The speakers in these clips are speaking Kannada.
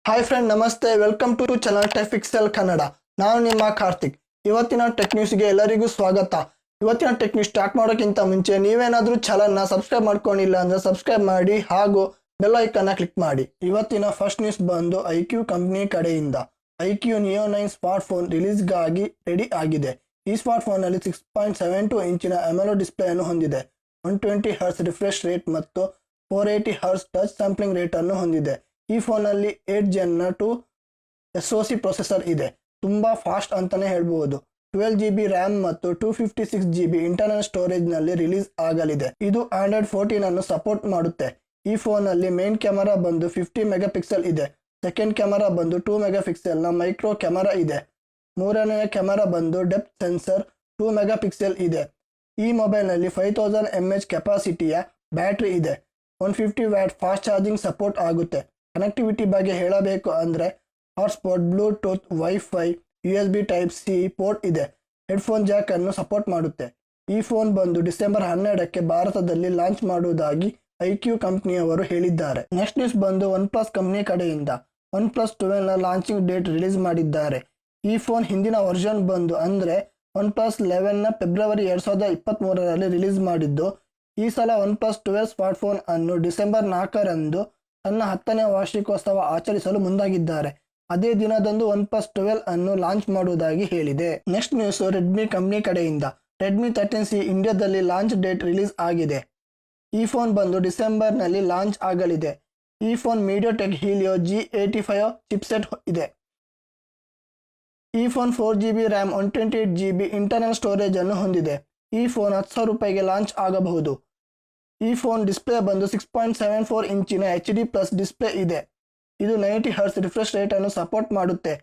ಹಾಯ್ ಫ್ರೆಂಡ್, ನಮಸ್ತೆ. Welcome to channel tech pixel Kannada. ನಾನು ನಿಮ್ಮ ಕಾರ್ತಿಕ್. ಇವತ್ತಿನ ಟೆಕ್ ನ್ಯೂಸ್ಗೆ ಎಲ್ಲರಿಗೂ ಸ್ವಾಗತ. ಇವತ್ತಿನ ಟೆಕ್ ನ್ಯೂಸ್ ಸ್ಟಾರ್ಟ್ ಮಾಡೋಕ್ಕಿಂತ ಮುಂಚೆ ನೀವೇನಾದರೂ ಚಾನಲ್ನ ಸಬ್ಸ್ಕ್ರೈಬ್ ಮಾಡ್ಕೊಂಡಿಲ್ಲ ಅಂದರೆ ಸಬ್ಸ್ಕ್ರೈಬ್ ಮಾಡಿ ಹಾಗೂ ಬೆಲ್ ಐಕನ್ನ ಕ್ಲಿಕ್ ಮಾಡಿ. ಇವತ್ತಿನ ಫಸ್ಟ್ ನ್ಯೂಸ್ ಬಂದು ಐಕ್ಯೂ ಕಂಪ್ನಿ ಕಡೆಯಿಂದ. ಐಕ್ಯೂ ನಿಯೋ 9 ಸ್ಮಾರ್ಟ್ಫೋನ್ ರಿಲೀಸ್ಗಾಗಿ ರೆಡಿ ಆಗಿದೆ. ಈ ಸ್ಮಾರ್ಟ್ಫೋನಲ್ಲಿ 6.72 ಇಂಚಿನ AMOLED ಡಿಸ್ಪ್ಲೇ ಅನ್ನು ಹೊಂದಿದೆ. 120 ಹರ್ಟ್ಸ್ ರಿಫ್ರೆಶ್ ರೇಟ್ ಮತ್ತು 480 ಹರ್ಟ್ಸ್ ಟಚ್ ಸ್ಯಾಂಪ್ಲಿಂಗ್ ರೇಟ್ ಅನ್ನು ಹೊಂದಿದೆ. ಈ ಫೋನಲ್ಲಿ 8 Gen 2 SoC ಪ್ರೊಸೆಸರ್ ಇದೆ. ತುಂಬಾ ಫಾಸ್ಟ್ ಅಂತಾನೆ ಹೇಳ್ಬಹುದು. 12GB ರ್ಯಾಮ್ ಮತ್ತು 256GB ಇಂಟರ್ನಲ್ ಸ್ಟೋರೇಜ್ ನಲ್ಲಿ ರಿಲೀಸ್ ಆಗಲಿದೆ. ಇದು Android 14 ಅನ್ನು ಸಪೋರ್ಟ್ ಮಾಡುತ್ತೆ. ಈ ಫೋನಲ್ಲಿ ಮೇನ್ ಕ್ಯಾಮೆರಾ ಬಂದು 50 ಮೆಗಾಪಿಕ್ಸೆಲ್ ಇದೆ. ಸೆಕೆಂಡ್ ಕ್ಯಾಮೆರಾ ಬಂದು 2 ಮೆಗಾಪಿಕ್ಸೆಲ್ ನ ಮೈಕ್ರೋ ಕ್ಯಾಮೆರಾ ಇದೆ. ಮೂರನೆಯ ಕ್ಯಾಮೆರಾ ಬಂದು ಡೆಪ್ತ್ ಸೆನ್ಸರ್ 2 ಮೆಗಾಪಿಕ್ಸೆಲ್ ಇದೆ. ಈ ಮೊಬೈಲ್ ನಲ್ಲಿ 5000 mAh ಕೆಪಾಸಿಟಿಯ ಬ್ಯಾಟರಿ ಇದೆ. 150 ವ್ಯಾಟ್ ಫಾಸ್ಟ್ ಚಾರ್ಜಿಂಗ್ ಸಪೋರ್ಟ್ ಆಗುತ್ತೆ. ಕನೆಕ್ಟಿವಿಟಿ ಬಗ್ಗೆ ಹೇಳಬೇಕು ಅಂದರೆ hotspot, Bluetooth, wifi, USB type C port ಇದೆ. ಹೆಡ್ಫೋನ್ ಜಾಕ್ ಅನ್ನು ಸಪೋರ್ಟ್ ಮಾಡುತ್ತೆ. ಈ ಫೋನ್ ಬಂದು ಡಿಸೆಂಬರ್ 12ಕ್ಕೆ ಭಾರತದಲ್ಲಿ ಲಾಂಚ್ ಮಾಡುವುದಾಗಿ ಐಕ್ಯೂ ಕಂಪ್ನಿಯವರು ಹೇಳಿದ್ದಾರೆ. ನೆಕ್ಸ್ಟ್ ನ್ಯೂಸ್ ಬಂದು OnePlus ಕಂಪ್ನಿ ಕಡೆಯಿಂದ. OnePlus 12 ನ ಲಾಂಚಿಂಗ್ ಡೇಟ್ ರಿಲೀಸ್ ಮಾಡಿದ್ದಾರೆ. ಈ ಫೋನ್ ಹಿಂದಿನ ವರ್ಷನ್ ಬಂದು ಅಂದರೆ OnePlus 11 ನ ಫೆಬ್ರವರಿ 2023ರಲ್ಲಿ ರಿಲೀಸ್ ಮಾಡಿದ್ದು, ಈ ಸಲ OnePlus 12 ಸ್ಮಾರ್ಟ್ಫೋನ್ ಅನ್ನು ಡಿಸೆಂಬರ್ 4ರಂದು ತನ್ನ 10ನೇ ವಾರ್ಷಿಕೋತ್ಸವ ಆಚರಿಸಲು ಮುಂದಾಗಿದ್ದಾರೆ. ಅದೇ ದಿನದಂದು OnePlus 12 ಅನ್ನು ಲಾಂಚ್ ಮಾಡುವುದಾಗಿ ಹೇಳಿದೆ. ನೆಕ್ಸ್ಟ್ ನ್ಯೂಸ್ ರೆಡ್ಮಿ ಕಂಪ್ನಿ ಕಡೆಯಿಂದ. ರೆಡ್ಮಿ 13C ಇಂಡಿಯಾದಲ್ಲಿ ಲಾಂಚ್ ಡೇಟ್ ರಿಲೀಸ್ ಆಗಿದೆ. ಈ ಫೋನ್ ಬಂದು ಡಿಸೆಂಬರ್ನಲ್ಲಿ ಲಾಂಚ್ ಆಗಲಿದೆ. ಈ phone MediaTek Helio G85 chipset ಇದೆ. ಈ phone 4GB RAM 128GB internal storage ಅನ್ನು ಹೊಂದಿದೆ. ಈ ಫೋನ್ 10,000 ರೂಪಾಯಿಗೆ ಲಾಂಚ್ ಆಗಬಹುದು. ಈ ಫೋನ್ ಡಿಸ್ಪ್ಲೇ ಬಂದು 6.74 ಇಂಚಿನ HD+ ಡಿಸ್ಪ್ಲೇ ಇದೆ. ಇದು 90 ಹರ್ಟ್ಸ್ ರಿಫ್ರೆಶ್ ರೇಟ್ ಅನ್ನು ಸಪೋರ್ಟ್ ಮಾಡುತ್ತೆ.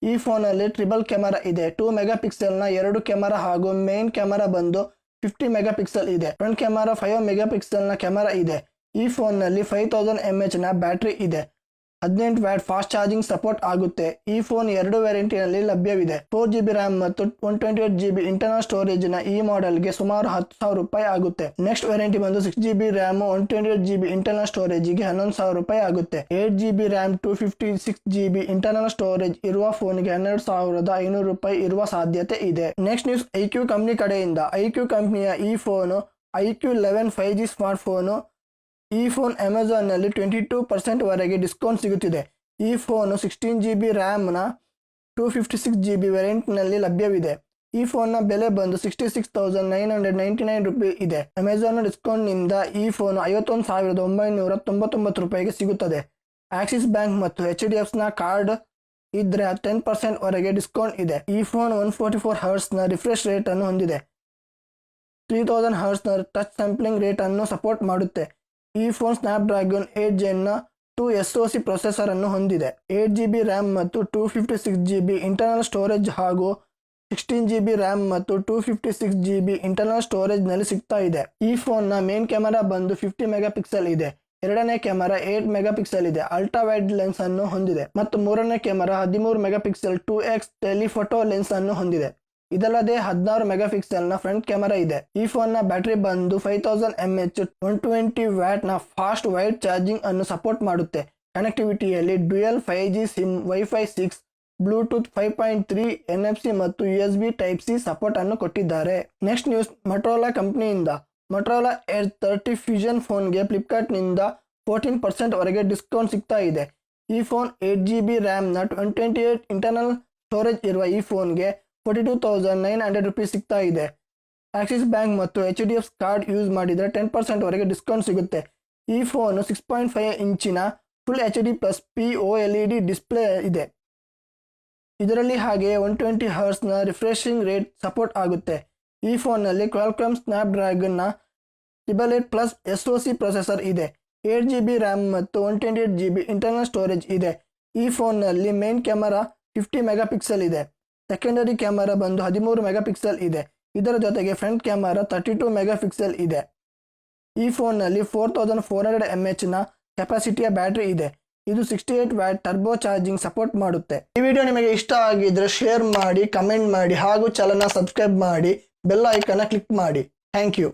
ಈ ಫೋನಲ್ಲಿ ಟ್ರಿಬಲ್ ಕ್ಯಾಮೆರಾ ಇದೆ. 2 ಮೆಗಾಪಿಕ್ಸೆಲ್ನ 2 ಕ್ಯಾಮೆರಾ ಹಾಗೂ ಮೇನ್ ಕ್ಯಾಮೆರಾ ಬಂದು 50 ಮೆಗಾಪಿಕ್ಸೆಲ್ ಇದೆ. ಫ್ರಂಟ್ ಕ್ಯಾಮೆರಾ 5 ಮೆಗಾಪಿಕ್ಸೆಲ್ನ ಕ್ಯಾಮೆರಾ ಇದೆ. ಈ ಫೋನ್ನಲ್ಲಿ 5000 mAh ನ ಬ್ಯಾಟರಿ ಇದೆ. 18 ವ್ಯಾಟ್ ಫಾಸ್ಟ್ ಚಾರ್ಜಿಂಗ್ ಸಪೋರ್ಟ್ ಆಗುತ್ತೆ. ಈ ಫೋನ್ 2 ವೇರಿಯಂಟಿನಲ್ಲಿ ಲಭ್ಯವಿದೆ. 4GB ರ್ಯಾಮ್ ಮತ್ತು 128GB ಇಂಟರ್ನಲ್ ಸ್ಟೋರೇಜ್ ನ ಈ ಮಾಡೆಲ್ಗೆ ಸುಮಾರು 10,000 ರೂಪಾಯಿ ಆಗುತ್ತೆ. ನೆಕ್ಸ್ಟ್ ವೇರಿಯಂಟಿ ಬಂದು 6GB ರ್ಯಾಮ್ 128GB ಇಂಟರ್ನಲ್ ಸ್ಟೋರೇಜ್ಗೆ 11,000 ರೂಪಾಯಿ ಆಗುತ್ತೆ. 8GB RAM 256GB internal storage ಇರುವ ಫೋನ್ಗೆ 12,500 ರೂಪಾಯಿ ಇರುವ ಸಾಧ್ಯತೆ ಇದೆ. ನೆಕ್ಸ್ಟ್ ನ್ಯೂಸ್ ಐಕ್ಯೂ ಕಂಪ್ನಿ ಕಡೆಯಿಂದ. ಐಕ್ಯೂ ಕಂಪ್ನಿಯ ಈ ಫೋನು ಐಕ್ಯೂ 11 5G ಸ್ಮಾರ್ಟ್ಫೋನು. ಈ ಫೋನ್ ಅಮೆಜಾನ್ನಲ್ಲಿ 22% ವರೆಗೆ ಡಿಸ್ಕೌಂಟ್ ಸಿಗುತ್ತಿದೆ. ಈ ಫೋನು 16GB ರ್ಯಾಮ್ನ 256GB ವೇರಿಯಂಟ್ನಲ್ಲಿ ಲಭ್ಯವಿದೆ. ಈ ಫೋನ್ನ ಬೆಲೆ ಬಂದು 66,999 ರೂಪಾಯಿ ಇದೆ. ಅಮೆಜಾನ್ ಡಿಸ್ಕೌಂಟ್ನಿಂದ ಈ ಫೋನು 51,999 ರೂಪಾಯಿಗೆ ಸಿಗುತ್ತದೆ. ಆಕ್ಸಿಸ್ ಬ್ಯಾಂಕ್ ಮತ್ತು HDFCನ ಕಾರ್ಡ್ ಇದ್ರೆ 10% ವರೆಗೆ ಡಿಸ್ಕೌಂಟ್ ಇದೆ. ಈ ಫೋನ್ 144 ಹರ್ಟ್ಸ್ನ ರಿಫ್ರೆಶ್ ರೇಟ್ ಅನ್ನು ಹೊಂದಿದೆ. 3000 ಹರ್ಟ್ಸ್ನ ಟಚ್ ಸ್ಯಾಂಪ್ಲಿಂಗ್ ರೇಟ್ ಅನ್ನು ಸಪೋರ್ಟ್ ಮಾಡುತ್ತೆ. ಈ phone Snapdragon 8 Gen 2 SoC processor ಅನ್ನು ಹೊಂದಿದೆ. 8GB ರ್ಯಾಮ್ ಮತ್ತು 256GB ಇಂಟರ್ನಲ್ ಸ್ಟೋರೇಜ್ ಹಾಗೂ 16GB ರ್ಯಾಮ್ ಮತ್ತು 256GB ಇಂಟರ್ನಲ್ ಸ್ಟೋರೇಜ್ ನಲ್ಲಿ ಸಿಗ್ತಾ ಇದೆ. ಈ ಫೋನ್ನ ಮೇನ್ ಕ್ಯಾಮೆರಾ ಬಂದು 50 ಮೆಗಾಪಿಕ್ಸೆಲ್ ಇದೆ. ಎರಡನೇ ಕ್ಯಾಮೆರಾ 8 ಮೆಗಾಪಿಕ್ಸೆಲ್ ಇದೆ. ಅಲ್ಟ್ರಾ ವೈಡ್ ಲೆನ್ಸ್ ಅನ್ನು ಹೊಂದಿದೆ ಮತ್ತು ಮೂರನೇ camera 13 megapixel 2x telephoto lens ಅನ್ನು ಹೊಂದಿದೆ. ಇದಲ್ಲದೆ 16 ಮೆಗಾಪಿಕ್ಸೆಲ್ ನ ಫ್ರಂಟ್ ಕ್ಯಾಮೆರಾ ಇದೆ. ಈ ಫೋನ್ ನ ಬ್ಯಾಟರಿ ಬಂದು 5000 mAh 120 ವ್ಯಾಟ್ ನ ಫಾಸ್ಟ್ ವೈಡ್ ಚಾರ್ಜಿಂಗ್ ಅನ್ನು ಸಪೋರ್ಟ್ ಮಾಡುತ್ತೆ. ಕನೆಕ್ಟಿವಿಟಿಯಲ್ಲಿ dual 5G SIM, WiFi 6, Bluetooth 5.3, NFC ಮತ್ತು USB ಟೈಪ್ ಸಿ ಸಪೋರ್ಟ್ ಅನ್ನು ಕೊಟ್ಟಿದ್ದಾರೆ. ನೆಕ್ಸ್ಟ್ ನ್ಯೂಸ್ ಮೊಟೊರೋಲಾ ಕಂಪನಿಯಿಂದ. ಮೊಟೊರೋಲಾ ಎಡ್ಜ್ 30 ಫ್ಯೂಷನ್ ಫೋನ್ಗೆ ಫ್ಲಿಪ್ಕಾರ್ಟ್ ನಿಂದ 14% ವರೆಗೆ ಡಿಸ್ಕೌಂಟ್ ಸಿಗ್ತಾ ಇದೆ. ಈ ಫೋನ್ 8GB ರ್ಯಾಮ್ ನ 128 ಇಂಟರ್ನಲ್ ಸ್ಟೋರೇಜ್ ಇರುವ ಈ ಫೋನ್ಗೆ 42,900 ರೂಪಾಯಿ ಸಿಗ್ತಾ ಇದೆ. ಆಕ್ಸಿಸ್ ಬ್ಯಾಂಕ್ ಮತ್ತು HDFC ಕಾರ್ಡ್ ಯೂಸ್ ಮಾಡಿದರೆ 10% ವರೆಗೆ ಡಿಸ್ಕೌಂಟ್ ಸಿಗುತ್ತೆ. ಈ ಫೋನು 6.5 ಇಂಚಿನ ಫುಲ್ HD+ POLED ಡಿಸ್ಪ್ಲೇ ಇದೆ. ಇದರಲ್ಲಿ ಹಾಗೆ 120 ಹರ್ಟ್ಸ್ನ ರಿಫ್ರೆಶಿಂಗ್ ರೇಟ್ ಸಪೋರ್ಟ್ ಆಗುತ್ತೆ. ಈ ಫೋನ್ನಲ್ಲಿ ಕ್ವಾಲ್ಕಾಮ್ ಸ್ನ್ಯಾಪ್ಡ್ರ್ಯಾಗನ್ನ 888+ SoC ಪ್ರೊಸೆಸರ್ ಇದೆ. 8GB ರ್ಯಾಮ್ ಮತ್ತು 128GB ಇಂಟರ್ನಲ್ ಸ್ಟೋರೇಜ್ ಇದೆ. ಈ ಫೋನ್ನಲ್ಲಿ ಮೇನ್ ಕ್ಯಾಮೆರಾ 50 ಮೆಗಾಪಿಕ್ಸೆಲ್ ಇದೆ. ಸೆಕೆಂಡರಿ ಕ್ಯಾಮೆರಾ ಬಂದು 13 ಮೆಗಾಪಿಕ್ಸೆಲ್ ಇದೆ. ಇದರ ಜೊತೆಗೆ ಫ್ರಂಟ್ ಕ್ಯಾಮೆರಾ 32 ಮೆಗಾಪಿಕ್ಸೆಲ್ ಇದೆ. ಈ ಫೋನ್ನಲ್ಲಿ 4400 mAh ನ ಕೆಪಾಸಿಟಿಯ ಬ್ಯಾಟರಿ ಇದೆ. ಇದು 68 ವ್ಯಾಟ್ ಟರ್ಬೋ ಚಾರ್ಜಿಂಗ್ ಸಪೋರ್ಟ್ ಮಾಡುತ್ತೆ. ಈ ವಿಡಿಯೋ ನಿಮಗೆ ಇಷ್ಟ ಆಗಿದ್ರೆ ಶೇರ್ ಮಾಡಿ, ಕಮೆಂಟ್ ಮಾಡಿ ಹಾಗೂ ಚಾನಲ್ನ ಸಬ್ಸ್ಕ್ರೈಬ್ ಮಾಡಿ, ಬೆಲ್ ಐಕಾನ್ನ ಕ್ಲಿಕ್ ಮಾಡಿ. Thank you.